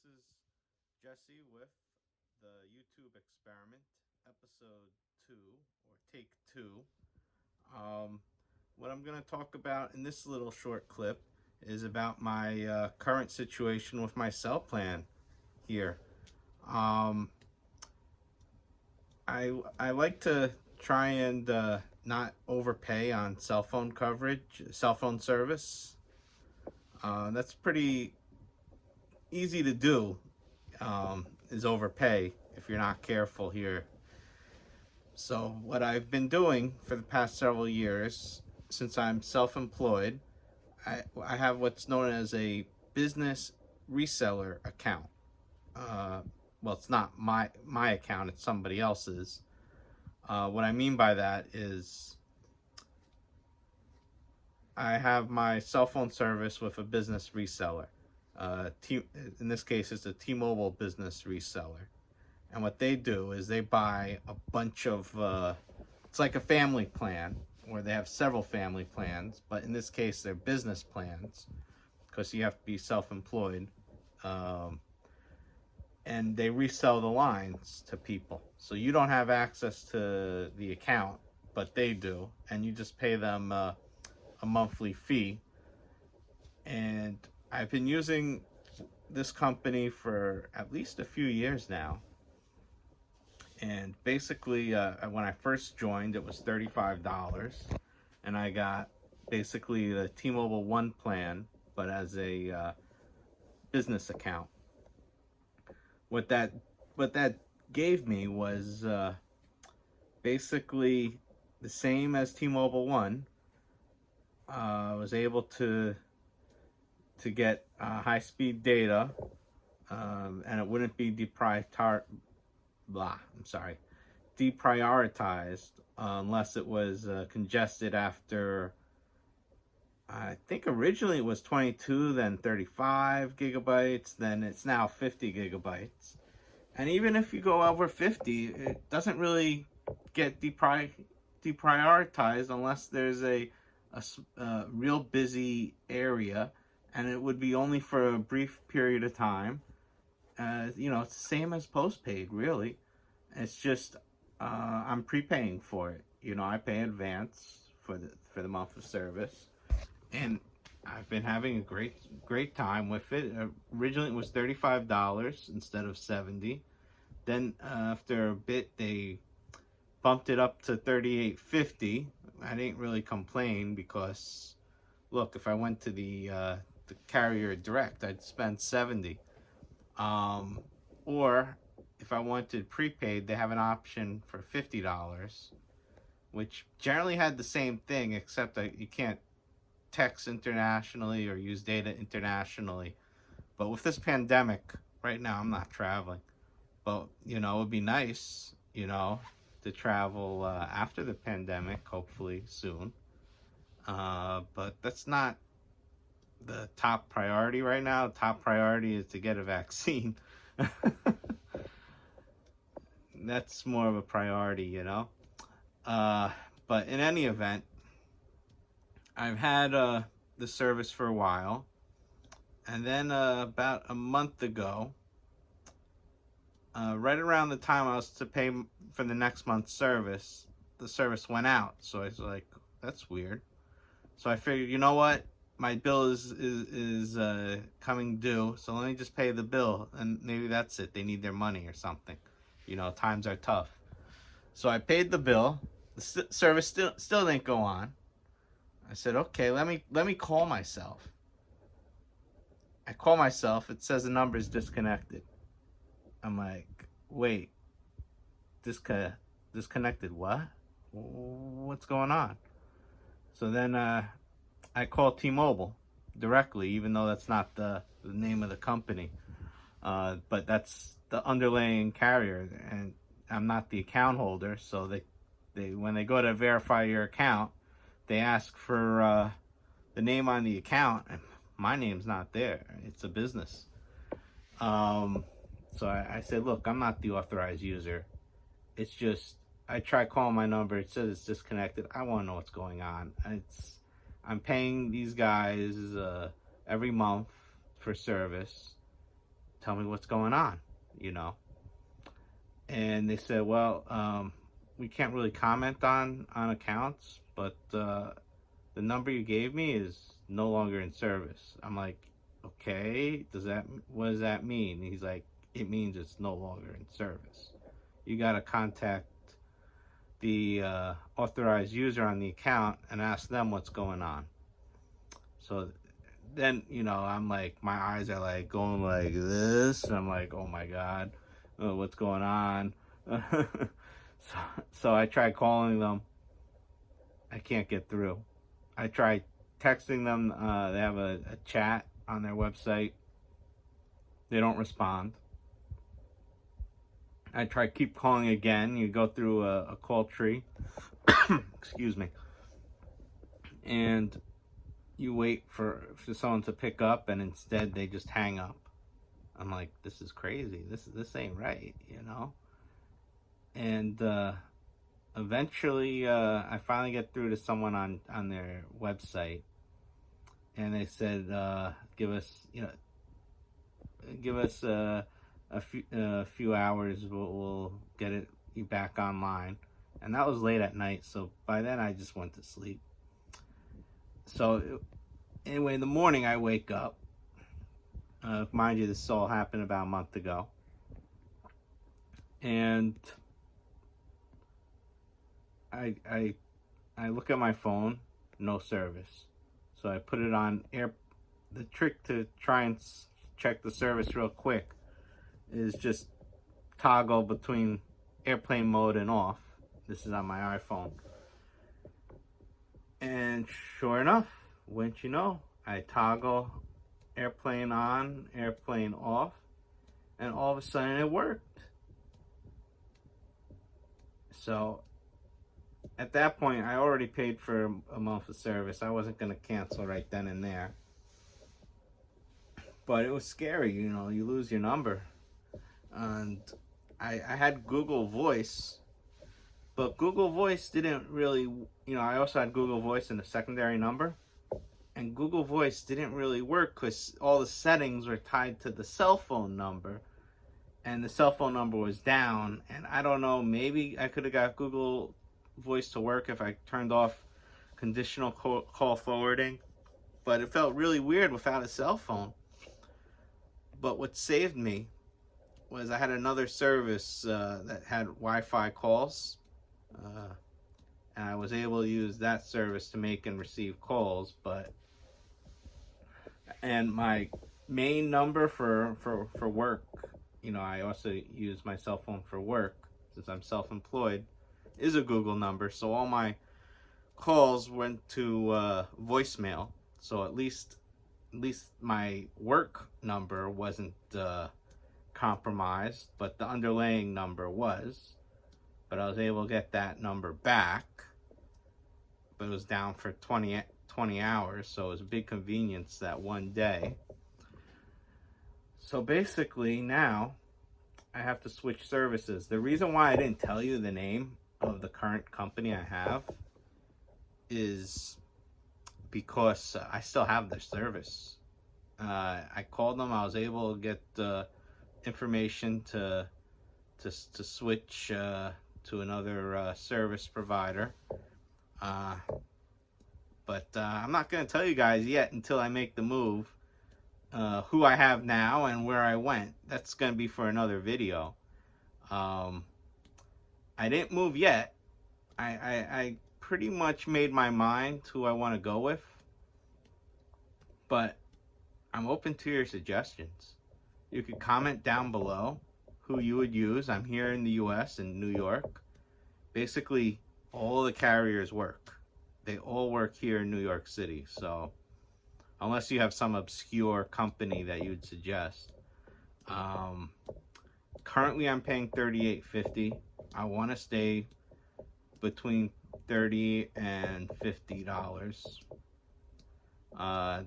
is Jesse with the YouTube experiment, episode 2 or take 2. Um, what I'm going to talk about in this little short clip is about my current situation with my cell plan here. Um, I like to try and not overpay on cell phone coverage, cell phone service. That's pretty easy to do, is overpay if you're not careful here. So what I've been doing for the past several years, since I'm self-employed, I have what's known as a business reseller account. Uh, well, it's not my account; it's somebody else's. What I mean by that is I have my cell phone service with a business reseller. In this case, it's a T-Mobile business reseller. And what they do is they buy a bunch of, it's like a family plan, where they have several family plans, but in this case, they're business plans, because you have to be self-employed. And they resell the lines to people. So you don't have access to the account, but they do. And you just pay them a monthly fee. And I've been using this company for at least a few years now. And basically, when I first joined, it was $35, and I got basically the T-Mobile One plan, but as a business account. What that gave me was basically the same as T-Mobile One. I was able to get high-speed data, and it wouldn't be deprioritized unless it was congested after, I think originally it was 22, then 35 gigabytes, then it's now 50 gigabytes. And even if you go over 50, it doesn't really get deprioritized unless there's a real busy area, and it would be only for a brief period of time. It's the same as postpaid, really. It's just I'm prepaying for it. I pay in advance for the month of service, and I've been having a great time with it. Originally, it was $35 instead of $70. Then after a bit, they bumped it up to $38.50. I didn't really complain because, look, if I went to the carrier direct, I'd spend $70. Or if I wanted prepaid, they have an option for $50, which generally had the same thing, except that you can't text internationally or use data internationally. But with this pandemic, right now I'm not traveling. But, it would be nice, to travel after the pandemic, hopefully soon. But that's not the top priority right now. The top priority is to get a vaccine. That's more of a priority, But in any event, I've had the service for a while, and then about a month ago, right around the time I was to pay for the next month's service, the service went out. So I was like, that's weird. So I figured, you know what? My bill is coming due, so let me just pay the bill, and maybe that's it. They need their money or something. Times are tough. So I paid the bill. The service still didn't go on. I said, okay, let me call myself. I call myself. It says the number is disconnected. I'm like, wait, disconnected what? What's going on? So then I called T-Mobile directly, even though that's not the name of the company. But that's the underlying carrier, and I'm not the account holder. So they when they go to verify your account, they ask for the name on the account, and my name's not there. It's a business. So I said, look, I'm not the authorized user. It's just, I try calling my number. It says it's disconnected. I want to know what's going on. I'm paying these guys every month for service. tell me what's going on, you know. And they said, well, we can't really comment on accounts, but the number you gave me is no longer in service. I'm like, okay, what does that mean? He's like, it means it's no longer in service. You got to contact the authorized user on the account and ask them what's going on. So then, I'm like, my eyes are like going like this. And I'm like, oh my God, what's going on? so I tried calling them. I can't get through. I tried texting them. They have a chat on their website. They don't respond. I try keep calling again. You go through a call tree. Excuse me. And you wait for someone to pick up, and instead they just hang up. I'm like, this is crazy. This ain't right, And eventually, I finally get through to someone on their website, and they said, give us a few hours. We'll get you back online. And that was late at night, so by then I just went to sleep. So anyway, in the morning I wake up. Mind you, this all happened about a month ago. And I look at my phone, no service. So I put it on air. The trick to try and check the service real quick is just toggle between airplane mode and off. This is on my iPhone. And sure enough, wouldn't you know, I toggle airplane on, airplane off, and all of a sudden it worked. So at that point, I already paid for a month of service. I wasn't going to cancel right then and there. But it was scary, you lose your number. And I had Google Voice, but Google Voice didn't really, I also had Google Voice in a secondary number, and Google Voice didn't really work because all the settings were tied to the cell phone number, and the cell phone number was down. And I don't know, maybe I could have got Google Voice to work if I turned off conditional call forwarding, but it felt really weird without a cell phone. But what saved me was I had another service that had Wi-Fi calls, and I was able to use that service to make and receive calls. And my main number for work, I also use my cell phone for work since I'm self-employed, is a Google number. So all my calls went to voicemail. So at least my work number wasn't compromised, but the underlying number was. But I was able to get that number back, but it was down for 20 hours, so it was a big convenience that one day. So basically now I have to switch services. The reason why I didn't tell you the name of the current company I have is because I still have their service. I called them. I was able to get information to switch to another service provider. But I'm not going to tell you guys yet until I make the move who I have now and where I went. That's going to be for another video. I didn't move yet. I pretty much made my mind who I want to go with. But I'm open to your suggestions. You could comment down below who you would use. I'm here in the US, in New York. Basically, all the carriers work. They all work here in New York City. So, unless you have some obscure company that you would suggest. Currently, I'm paying $38.50. I want to stay between $30 and $50.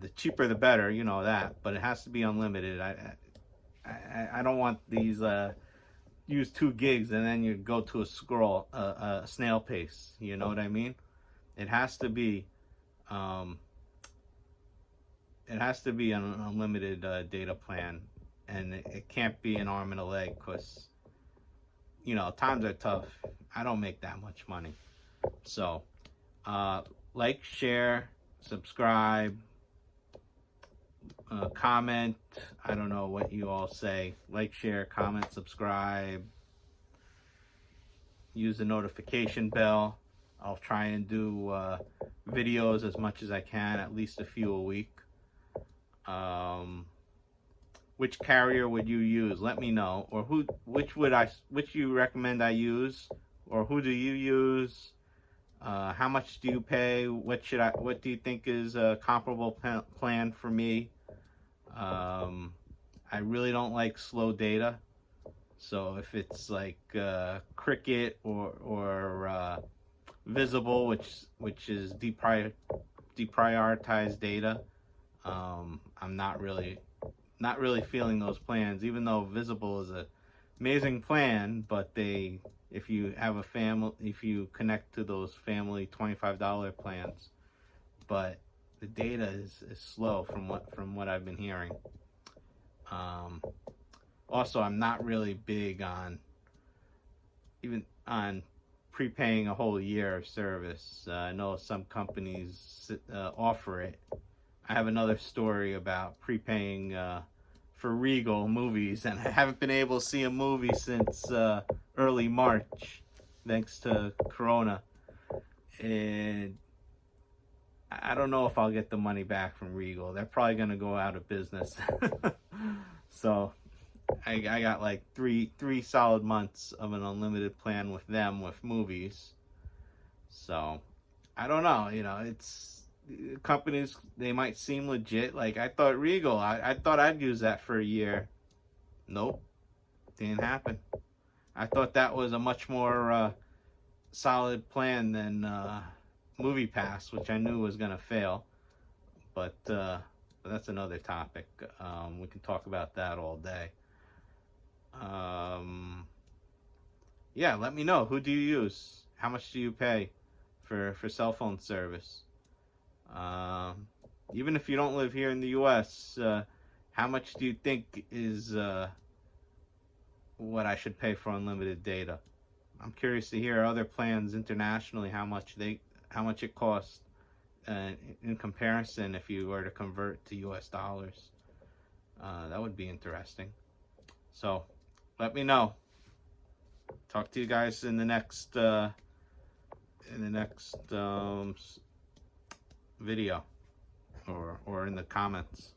The cheaper the better, you know that, but it has to be unlimited. I don't want these use 2 gigs and then you go to a snail pace. You know what I mean? It has to be an unlimited data plan, and it can't be an arm and a leg, because you know, times are tough. I don't make that much money. So like, share, subscribe, comment. I don't know what you all say. Like, share, comment, subscribe. Use the notification bell. I'll try and do videos as much as I can, at least a few a week. Which carrier would you use? Let me know. Or which you recommend I use? Or who do you use? How much do you pay? What do you think is a comparable plan for me? I really don't like slow data. So if it's like Cricket or Visible, which is deprioritized data, I'm not really feeling those plans. Even though Visible is an amazing plan, but if you have a family, if you connect to those family $25 plans, but the data is slow from what I've been hearing. Also, I'm not really big on prepaying a whole year of service. I know some companies offer it. I have another story about prepaying for Regal movies, and I haven't been able to see a movie since early March, thanks to Corona. And I don't know if I'll get the money back from Regal. They're probably going to go out of business. So I got like three solid months of an unlimited plan with them with movies. So I don't know, you know, it's companies, they might seem legit. Like I thought Regal, I thought I'd use that for a year. Nope, didn't happen. I thought that was a much more solid plan than Movie Pass, which I knew was gonna fail. But that's another topic. We can talk about that all day. Yeah, let me know. Who do you use? How much do you pay for cell phone service? Even if you don't live here in the US, how much do you think is what I should pay for unlimited data? I'm curious to hear other plans internationally, how much it costs in comparison if you were to convert to US dollars. That would be interesting. So let me know. Talk to you guys in the next video, or in the comments.